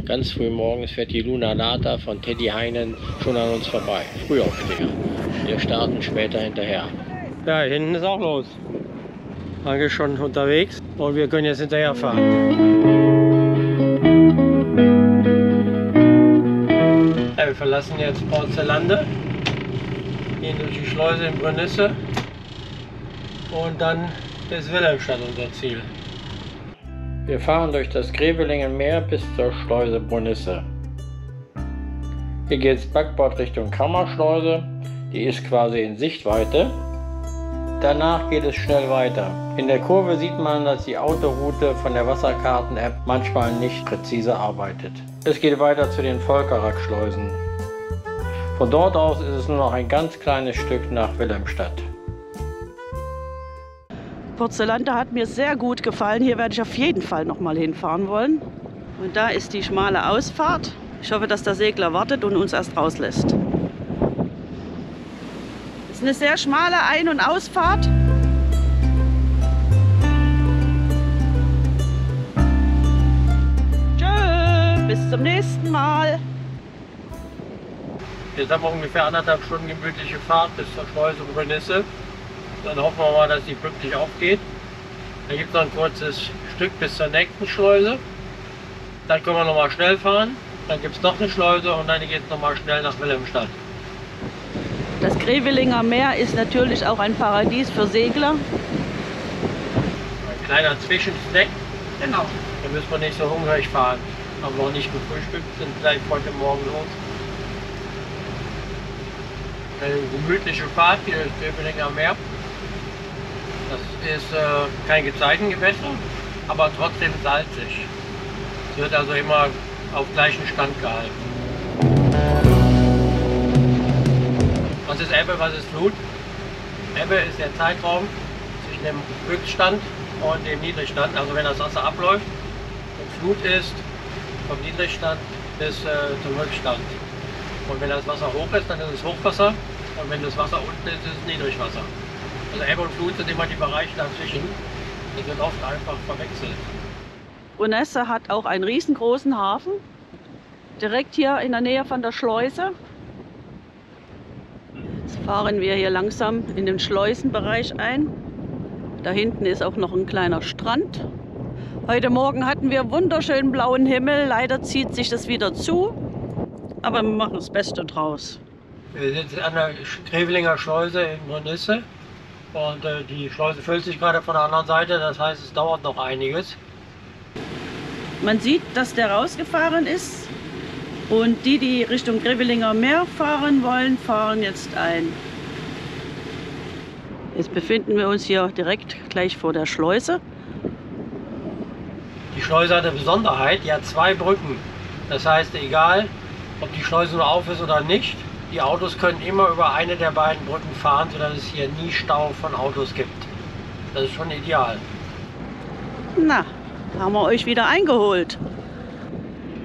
Ganz früh morgens fährt die Luna Lata von Teddy Heinen schon an uns vorbei. Frühaufsteher. Wir starten später hinterher. Ja, hinten ist auch los. Anke ist schon unterwegs und wir können jetzt hinterher fahren. Ja, wir verlassen jetzt Port Zellande, gehen durch die Schleuse in Brünnisse und dann ist Wilhelmstadt unser Ziel. Wir fahren durch das Grevelinger Meer bis zur Schleuse Brünnisse. Hier geht es Backbord Richtung Kammerschleuse, die ist quasi in Sichtweite. Danach geht es schnell weiter. In der Kurve sieht man, dass die Autoroute von der Wasserkarten-App manchmal nicht präzise arbeitet. Es geht weiter zu den Volkerak-Schleusen. Von dort aus ist es nur noch ein ganz kleines Stück nach Wilhelmstadt. Port Zellande hat mir sehr gut gefallen. Hier werde ich auf jeden Fall noch mal hinfahren wollen. Und da ist die schmale Ausfahrt. Ich hoffe, dass der Segler wartet und uns erst rauslässt. Es ist eine sehr schmale Ein- und Ausfahrt. Tschö, bis zum nächsten Mal. Jetzt haben wir ungefähr 1,5 Stunden gemütliche Fahrt bis zur Schleuse Brünnisse. Dann hoffen wir mal, dass die pünktlich aufgeht. Dann gibt es noch ein kurzes Stück bis zur nächsten Schleuse. Dann können wir noch mal schnell fahren. Dann gibt es noch eine Schleuse und dann geht es noch mal schnell nach Wilhelmstadt. Das Grevelinger Meer ist natürlich auch ein Paradies für Segler. Ein kleiner Zwischensnack. Genau. Da müssen wir nicht so hungrig fahren. Haben noch nicht gefrühstückt, sind vielleicht heute Morgen los. Eine gemütliche Fahrt hier durchs Grevelinger Meer. Das ist kein Gezeitengewässer, aber trotzdem salzig. Es wird also immer auf gleichen Stand gehalten. Was ist Ebbe, was ist Flut? Ebbe ist der Zeitraum zwischen dem Höchststand und dem Niedrigstand, also wenn das Wasser abläuft. Und Flut ist vom Niedrigstand bis zum Höchststand. Und wenn das Wasser hoch ist, dann ist es Hochwasser. Und wenn das Wasser unten ist, ist es Niedrigwasser. Also Ebbe und Flut sind immer die Bereiche dazwischen. Die wird oft einfach verwechselt. Brünnisse hat auch einen riesengroßen Hafen. Direkt hier in der Nähe von der Schleuse. Jetzt fahren wir hier langsam in den Schleusenbereich ein. Da hinten ist auch noch ein kleiner Strand. Heute Morgen hatten wir wunderschönen blauen Himmel. Leider zieht sich das wieder zu. Aber wir machen das Beste draus. Wir sind an der Grevelinger Schleuse in Brünnisse. Und die Schleuse füllt sich gerade von der anderen Seite, das heißt, es dauert noch einiges. Man sieht, dass der rausgefahren ist und die Richtung Grevelinger Meer fahren wollen, fahren jetzt ein. Jetzt befinden wir uns hier direkt gleich vor der Schleuse. Die Schleuse hat eine Besonderheit, die hat 2 Brücken. Das heißt, egal ob die Schleuse nur auf ist oder nicht, die Autos können immer über eine der beiden Brücken fahren, sodass es hier nie Stau von Autos gibt. Das ist schon ideal. Na, haben wir euch wieder eingeholt.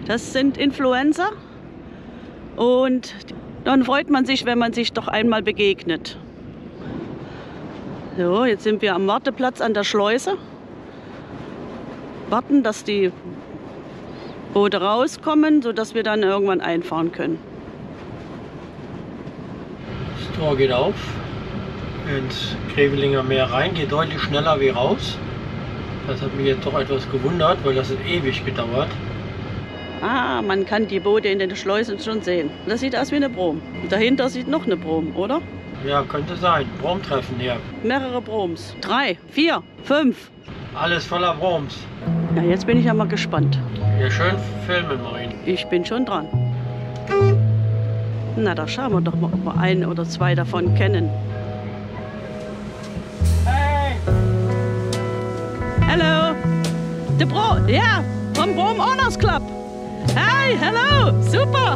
Das sind Influencer und dann freut man sich, wenn man sich doch einmal begegnet. So, jetzt sind wir am Warteplatz an der Schleuse. Warten, dass die Boote rauskommen, sodass wir dann irgendwann einfahren können. Das Tor geht auf ins Grevelinger Meer rein, geht deutlich schneller wie raus. Das hat mich jetzt doch etwas gewundert, weil das hat ewig gedauert. Ah, man kann die Boote in den Schleusen schon sehen. Das sieht aus wie eine Brom. Und dahinter sieht noch eine Brom, oder? Ja, könnte sein. Bromtreffen hier. Mehrere Broms. 3, 4, 5. Alles voller Broms. Ja, jetzt bin ich ja mal gespannt. Ja, schön filmen, Marin. Ich bin schon dran. Na, da schauen wir doch mal, ob wir 1 oder 2 davon kennen. Hey! Hello! The Bro, yeah, vom Brom Owners Club. Hey, hello, super!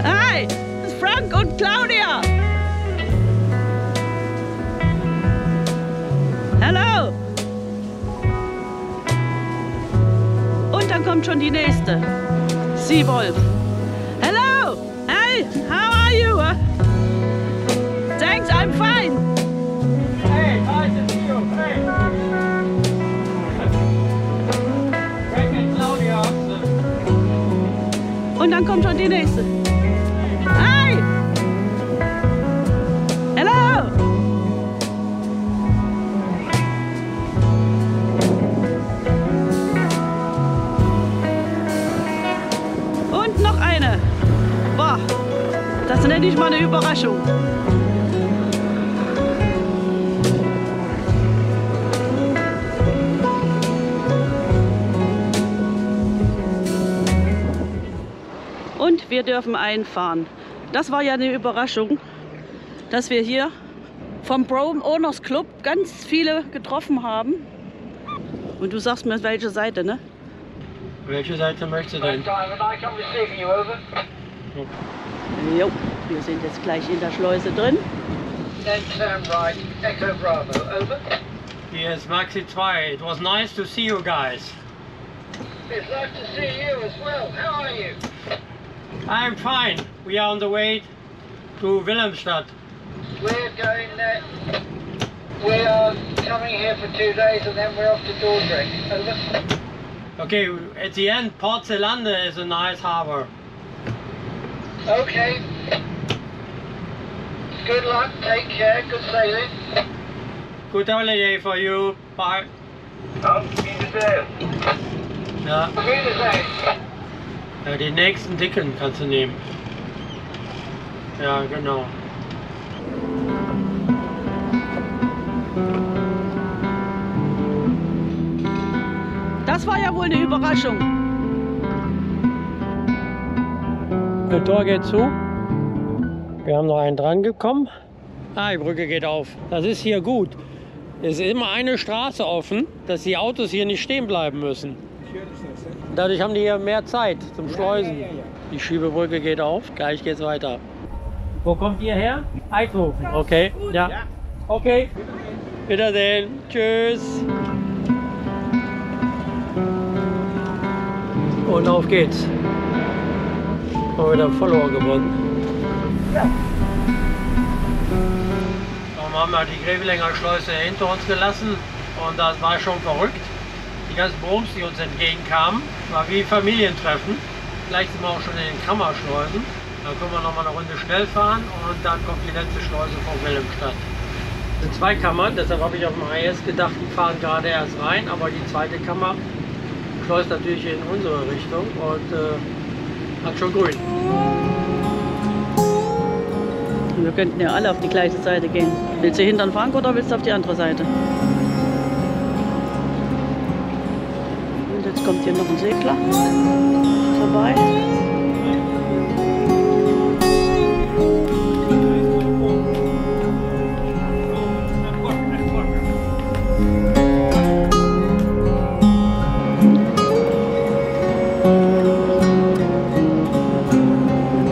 Hi, das ist Frank und Claudia. Hello! Und dann kommt schon die nächste. Seawolf. Hello! Hey, how are you? Thanks, I'm fine. Hey, nice to see you. Hey! Und dann kommt schon die nächste. Hi! Hello! Und noch eine. Boah, das nenne ich mal eine Überraschung. Und wir dürfen einfahren. Das war ja eine Überraschung, dass wir hier vom Brougham Owners Club ganz viele getroffen haben. Und du sagst mir, welche Seite, ne? Welche Seite möchtest du denn? Jo, wir sind jetzt gleich in der Schleuse drin. Hier ist Maxi 2. It was nice to see you guys. It's nice to see you as well. How are you? I'm fine. We are on the way to Wilhelmstadt. We're going there. We are coming here for 2 days and then we're off to Dordrecht. Over. Okay, at the end, Port Zelander is a nice harbor. Okay. Good luck. Take care. Good sailing. Good holiday for you. Bye. Auf Wiedersehen. Ja, Auf Wiedersehen. ja, den nächsten dicken kannst du nehmen. Ja, genau. Das war ja wohl eine Überraschung. Das Tor geht zu. Wir haben noch einen dran gekommen. Ah, die Brücke geht auf. Das ist hier gut. Es ist immer eine Straße offen, dass die Autos hier nicht stehen bleiben müssen. Dadurch haben die hier mehr Zeit zum Schleusen. Die Schiebebrücke geht auf, gleich geht's weiter. Wo kommt ihr her? Eindhoven. Okay, ja. Okay. Wiedersehen. Tschüss. Und auf geht's. Haben wir wieder Follower gewonnen. Wir haben ja die Grevelinger Schleuse hinter uns gelassen und das war schon verrückt. Die ganzen Broms, die uns entgegenkamen, war wie Familientreffen. Gleich sind wir auch schon in den Kammerschleusen. Dann können wir noch mal eine Runde schnell fahren und dann kommt die letzte Schleuse von Wilhelmstadt. Das sind 2 Kammern, deshalb habe ich auf dem AES gedacht, die fahren gerade erst rein, aber die zweite Kammer schleust natürlich in unsere Richtung und hat schon grün. Wir könnten ja alle auf die gleiche Seite gehen. Willst du hinter Frank oder willst du auf die andere Seite? Und jetzt kommt hier noch ein Segler vorbei.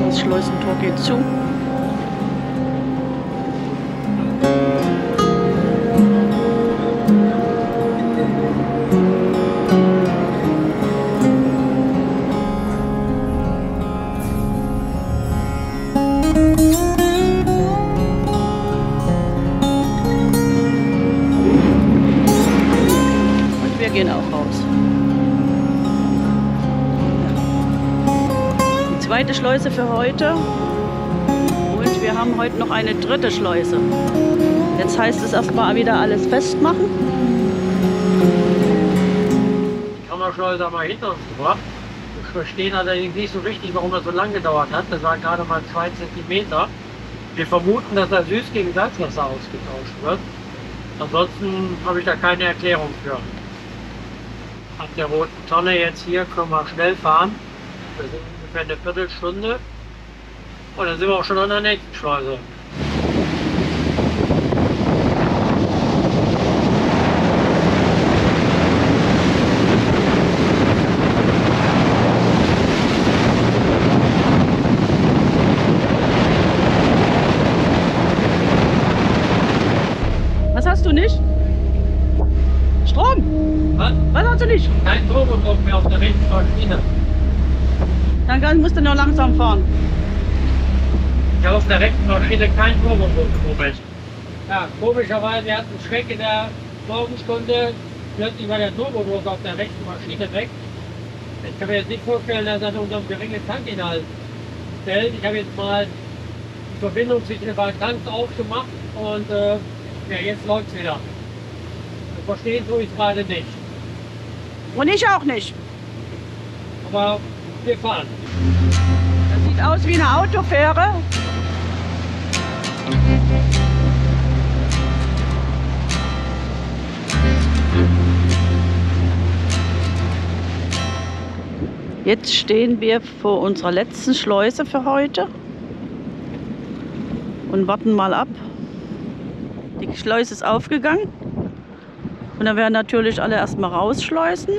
Das Schleusentor geht zu. Gehen auch raus. Die zweite Schleuse für heute und wir haben heute noch eine dritte Schleuse. Jetzt heißt es erstmal wieder alles festmachen. Die Kammerschleuse haben wir hinter uns gebracht. Ich verstehe allerdings nicht so richtig, warum das so lange gedauert hat. Das waren gerade mal 2 Zentimeter. Wir vermuten, dass da Süß gegen Salzwasser ausgetauscht wird. Ansonsten habe ich da keine Erklärung für. Ab der roten Tonne jetzt hier können wir schnell fahren. Das sind ungefähr eine Viertelstunde. Und dann sind wir auch schon an der nächsten Schleuse. Was hast du nicht? Strom? Was? Was hast du nicht? Kein Turbodruck mehr auf der rechten Maschine. Dann musst du nur langsam fahren. Ich habe auf der rechten Maschine kein Turbodruck im Moment. Ja, komischerweise, wir hatten einen Schreck in der Morgenstunde. Plötzlich war der Turbodruck auf der rechten Maschine weg. Ich kann mir jetzt nicht vorstellen, dass er an unserem geringen Tankinhalt stellt. Ich habe jetzt mal die Verbindung zwischen den beiden Tanks aufgemacht und ja, jetzt läuft es wieder. Verstehen tue ich es gerade nicht. Und ich auch nicht. Aber wir fahren. Das sieht aus wie eine Autofähre. Jetzt stehen wir vor unserer letzten Schleuse für heute und warten mal ab. Die Schleuse ist aufgegangen und dann werden natürlich alle erstmal rausschleusen.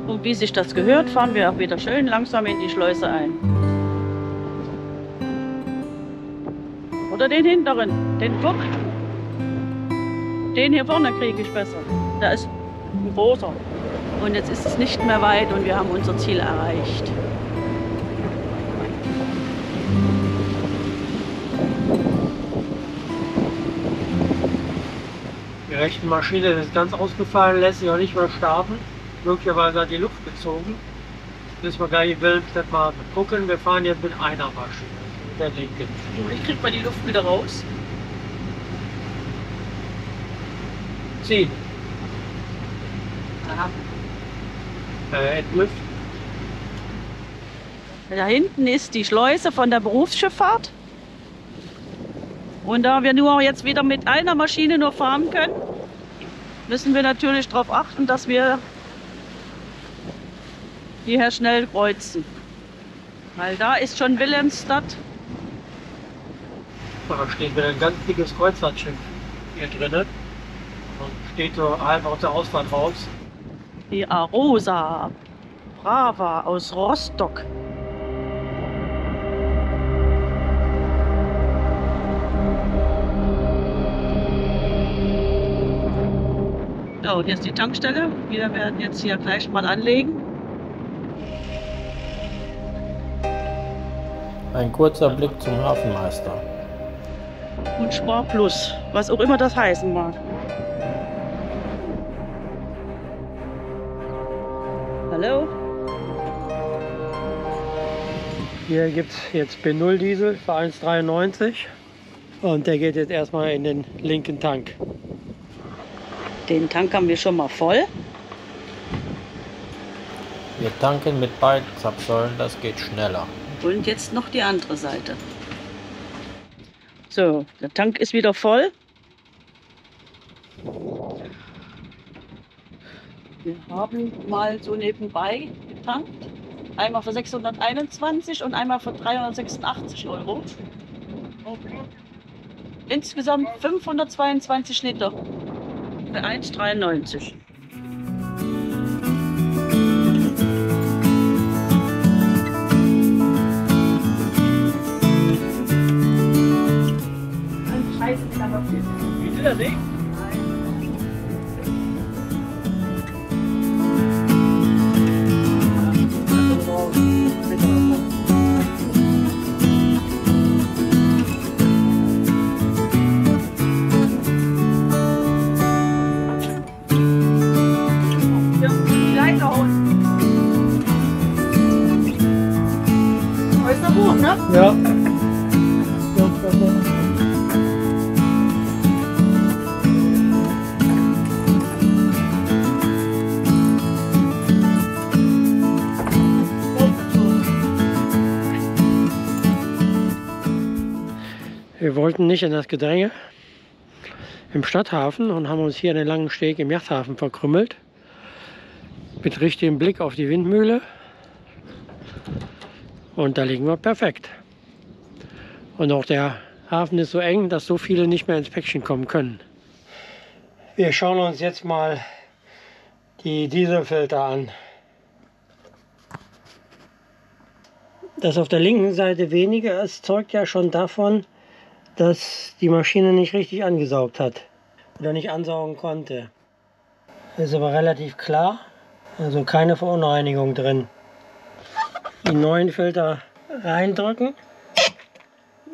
Und wie sich das gehört, fahren wir auch wieder schön langsam in die Schleuse ein. Oder den hinteren, den guck. Den hier vorne kriege ich besser. Da ist ein großer. Und jetzt ist es nicht mehr weit und wir haben unser Ziel erreicht. Die rechten Maschine ist ganz ausgefallen, lässt sich auch nicht mehr starten. Möglicherweise hat die Luft gezogen. Müssen wir gleich in Wilhelmstedt mal gucken. Wir fahren jetzt mit einer Maschine, mit der linken. Ich krieg mal die Luft wieder raus. Ziehen. Aha. Entlüften. Da hinten ist die Schleuse von der Berufsschifffahrt. Und da wir nur jetzt wieder mit einer Maschine nur fahren können, müssen wir natürlich darauf achten, dass wir hierher schnell kreuzen. Weil da ist schon Wilhelmstadt. Da steht wieder ein ganz dickes Kreuzfahrtschiff hier drinnen. Und steht so halb aus der Ausfahrt raus. Die Arosa Brava aus Rostock. So, hier ist die Tankstelle. Wir werden jetzt hier gleich mal anlegen. Ein kurzer Blick zum Hafenmeister. Und Spar Plus, was auch immer das heißen mag. Hallo? Hier gibt es jetzt B0 Diesel für 1,93 und der geht jetzt erstmal in den linken Tank. Den Tank haben wir schon mal voll. Wir tanken mit beiden Zapfsäulen, das geht schneller. Und jetzt noch die andere Seite. So, der Tank ist wieder voll. Wir haben mal so nebenbei getankt. Einmal für 621 und einmal für 386 Euro. Insgesamt 522 Liter für 1,93. Wie will er nicht? Ja. Wir wollten nicht in das Gedränge im Stadthafen und haben uns hier einen langen Steg im Yachthafen verkrümmelt. Mit richtigem Blick auf die Windmühle. Und da liegen wir perfekt. Und auch der Hafen ist so eng, dass so viele nicht mehr ins Päckchen kommen können. Wir schauen uns jetzt mal die Dieselfilter an. Das auf der linken Seite weniger ist, zeugt ja schon davon, dass die Maschine nicht richtig angesaugt hat oder nicht ansaugen konnte. Das ist aber relativ klar, also keine Verunreinigung drin. Die neuen Filter reindrücken,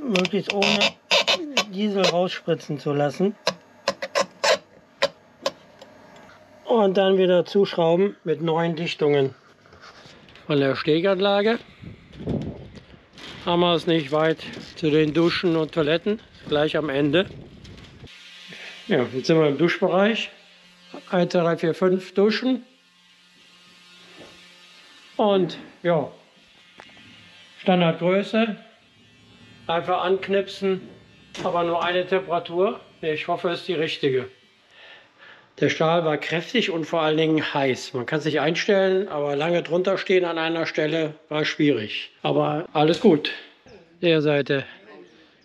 möglichst ohne Diesel rausspritzen zu lassen. Und dann wieder zuschrauben mit neuen Dichtungen. Von der Steganlage haben wir es nicht weit zu den Duschen und Toiletten, gleich am Ende. Ja, jetzt sind wir im Duschbereich. 1, 2, 3, 4, 5 Duschen. Und ja, Standardgröße. Einfach anknipsen, aber nur eine Temperatur. Ich hoffe, es ist die richtige. Der Stahl war kräftig und vor allen Dingen heiß. Man kann sich einstellen, aber lange drunter stehen an einer Stelle war schwierig. Aber alles gut. Der Seite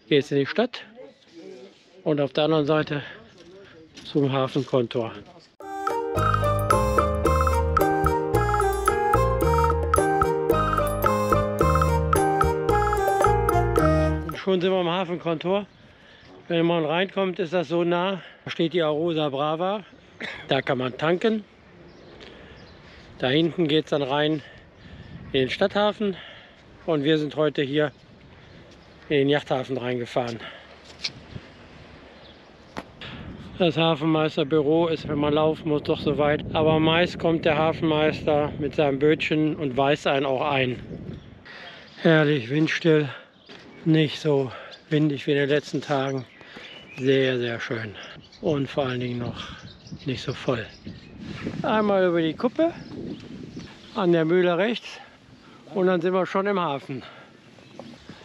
geht es in die Stadt und auf der anderen Seite zum Hafenkontor. Schon sind wir am Hafenkontor. Wenn man reinkommt, ist das so nah. Da steht die Arosa Brava. Da kann man tanken. Da hinten geht es dann rein in den Stadthafen. Und wir sind heute hier in den Yachthafen reingefahren. Das Hafenmeisterbüro ist, wenn man laufen muss, doch so weit. Aber meist kommt der Hafenmeister mit seinem Bötchen und weist einen auch ein. Herrlich, windstill. Nicht so windig wie in den letzten Tagen. Sehr, sehr schön. Und vor allen Dingen noch nicht so voll. Einmal über die Kuppe, an der Mühle rechts und dann sind wir schon im Hafen.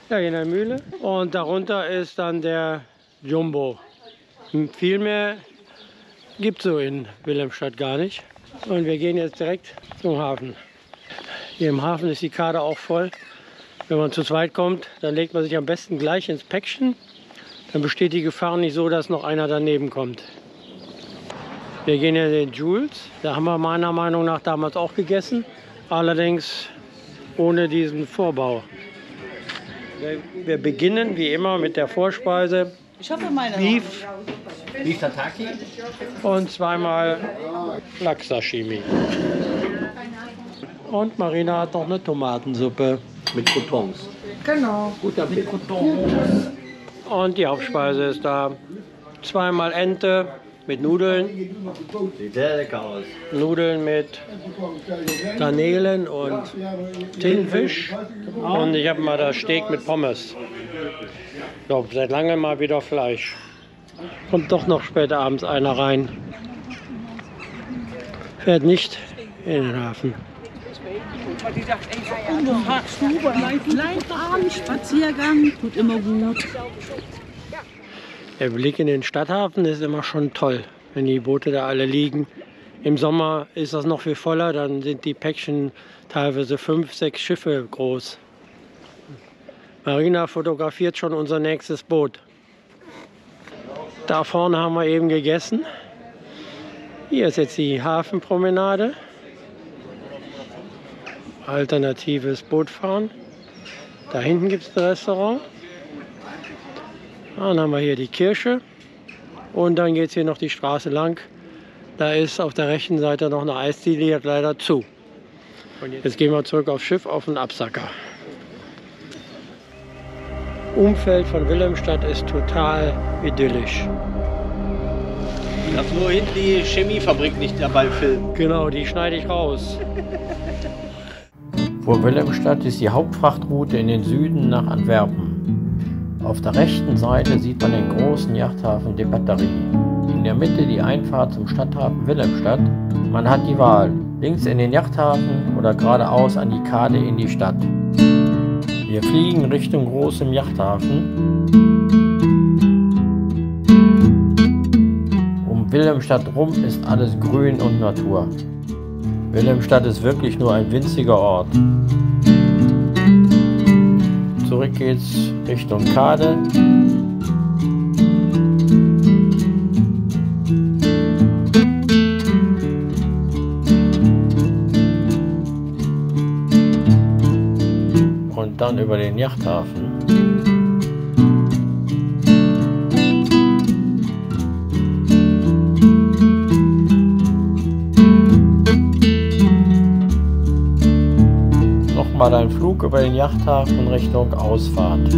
Ja, in der Mühle. Und darunter ist dann der Jumbo. Viel mehr gibt es so in Wilhelmstadt gar nicht. Und wir gehen jetzt direkt zum Hafen. Hier im Hafen ist die Karte auch voll. Wenn man zu zweit kommt, dann legt man sich am besten gleich ins Päckchen. Dann besteht die Gefahr nicht so, dass noch einer daneben kommt. Wir gehen in den Jules. Da haben wir meiner Meinung nach damals auch gegessen. Allerdings ohne diesen Vorbau. Wir beginnen wie immer mit der Vorspeise. Ich hoffe, meine Beef Tataki und zweimal Lachs-Sashimi. Und Marina hat noch eine Tomatensuppe. Mit Croutons. Genau. Guter Appetit. Und die Hauptspeise ist da. Zweimal Ente mit Nudeln. Sieht sehr lecker aus. Nudeln mit Garnelen und Tintenfisch. Und ich habe mal das Steak mit Pommes. So, seit langem mal wieder Fleisch. Kommt doch noch später abends einer rein. Fährt nicht in den Hafen. Spaziergang, tut immer gut. Der Blick in den Stadthafen ist immer schon toll, wenn die Boote da alle liegen. Im Sommer ist das noch viel voller, dann sind die Päckchen teilweise 5, 6 Schiffe groß. Marina fotografiert schon unser nächstes Boot. Da vorne haben wir eben gegessen. Hier ist jetzt die Hafenpromenade. Alternatives Bootfahren. Da hinten gibt es ein Restaurant. Dann haben wir hier die Kirche. Und dann geht es hier noch die Straße lang. Da ist auf der rechten Seite noch eine Eisdiele, die hat leider zu. Jetzt gehen wir zurück aufs Schiff, auf den Absacker. Umfeld von Wilhelmstadt ist total idyllisch. Ich darf nur hinten die Chemiefabrik nicht dabei filmen. Genau, die schneide ich raus. Vor Wilhelmstadt ist die Hauptfrachtroute in den Süden nach Antwerpen. Auf der rechten Seite sieht man den großen Yachthafen de Batterie. In der Mitte die Einfahrt zum Stadthafen Wilhelmstadt. Man hat die Wahl, links in den Yachthafen oder geradeaus an die Kade in die Stadt. Wir fliegen Richtung großem Yachthafen. Um Wilhelmstadt rum ist alles Grün und Natur. Wilhelmstadt ist wirklich nur ein winziger Ort. Zurück geht's Richtung Kade. Und dann über den Yachthafen. Nochmal ein Flug über den Yachthafen Richtung Ausfahrt.